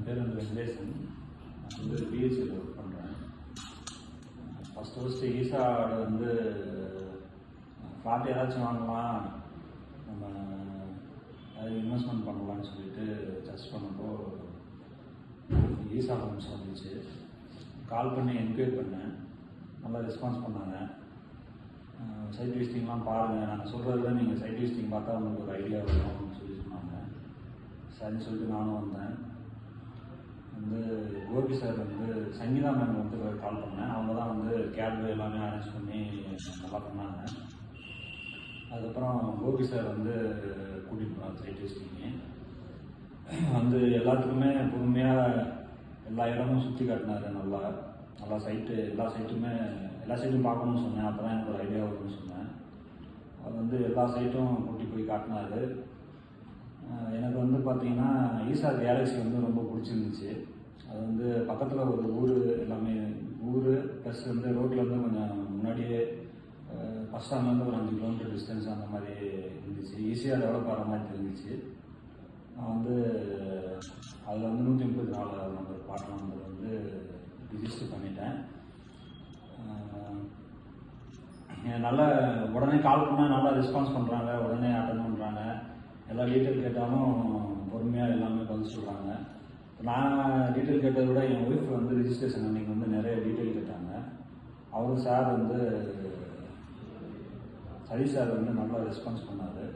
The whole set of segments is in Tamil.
பேர் வந்து வெங்கடேசன். நான் வந்து பிஹெச்சியில் ஒர்க் பண்ணுறேன். ஃபஸ்ட்டு ஈசாவோட வந்து ஃப்ளாட் ஏதாச்சும் வாங்கலாம், நம்ம ஏதாவது இன்வெஸ்ட்மெண்ட் பண்ணலான்னு சொல்லிட்டு சர்ச் பண்ணப்போ ஈசா ஹோம்ஸ் வந்துச்சு. கால் பண்ணி என்கொயரி பண்ணேன், நல்லா ரெஸ்பான்ஸ் பண்ணாங்க. சைட் விசிட்டிங்லாம் பாருங்கள், நாங்கள் சொல்கிறத நீங்கள் சைட் விசிட்டிங் பார்த்தா உங்களுக்கு ஒரு ஐடியா வரும் அப்படின்னு சொல்லி சொன்னாங்க. சரின்னு சொல்லிட்டு நானும் வந்தேன். வந்து கோபி சார் வந்து சங்கீதா மேம் வந்து கால் பண்ணேன். அவங்க தான் வந்து கேப் எல்லாமே அரேஞ்ச் பண்ணி நல்லா பண்ணாங்க. அதுக்கப்புறம் கோபி சார் வந்து கூட்டிகிட்டு போனார் சைட் விசிட்டிங்கு. வந்து எல்லாத்துக்குமே பொறுமையாக எல்லா இடமும் சுற்றி காட்டினார். நல்லா சைட்டு எல்லா சைட்டும் பார்க்கணும்னு சொன்னேன். அப்போ தான் எனக்கு ஒரு ஐடியா வரும்னு சொன்னேன். அது வந்து எல்லா சைட்டும் கூட்டி போய் காட்டினார். எனக்கு வந்து பார்த்திங்கன்னா ஈசா கேலக்ஸி வந்து ரொம்ப பிடிச்சிருந்துச்சு. அது வந்து பக்கத்தில் ஒரு ஊர், எல்லாமே ஊர் ப்ளஸ் வந்து ரோட்லேருந்து கொஞ்சம் முன்னாடியே பஸ் ஸ்டாண்ட்லேருந்து ஒரு 5 கிலோமீட்டர் டிஸ்டன்ஸ் அந்த மாதிரி இருந்துச்சு. ஈஸியாக டெவலப் ஆகிற மாதிரி தெரிஞ்சிச்சு. நான் வந்து அதில் வந்து 134 நம்பர் பாட்டு நம்பர் வந்து ரிஜிஸ்டர் பண்ணிட்டேன். நல்லா உடனே கால் பண்ணால் நல்லா ரெஸ்பான்ஸ் பண்ணுறாங்க, உடனே அட்டன் பண்ணுறாங்க. எல்லா டீட்டெயில் கேட்டாலும் பொறுமையாக எல்லாமே பதில் சொல்கிறாங்க. நான் டீட்டெயில் கேட்டதை விட என் ஒய்ஃப் வந்து ரிஜிஸ்ட்ரேஷன் அன்றைக்கி வந்து நிறைய டீட்டெயில் கேட்டாங்க. அவர் சார் வந்து சரி சார் வந்து நல்லா ரெஸ்பான்ஸ் பண்ணார்.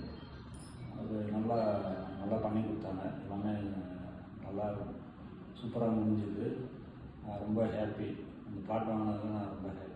அது நல்லா பண்ணி கொடுத்தாங்க. எல்லாமே நல்லா சூப்பராக முடிஞ்சுது. நான் ரொம்ப ஹாப்பி. அந்த பிளாட் வாங்கினதுல நான் ரொம்ப ஹாப்பி.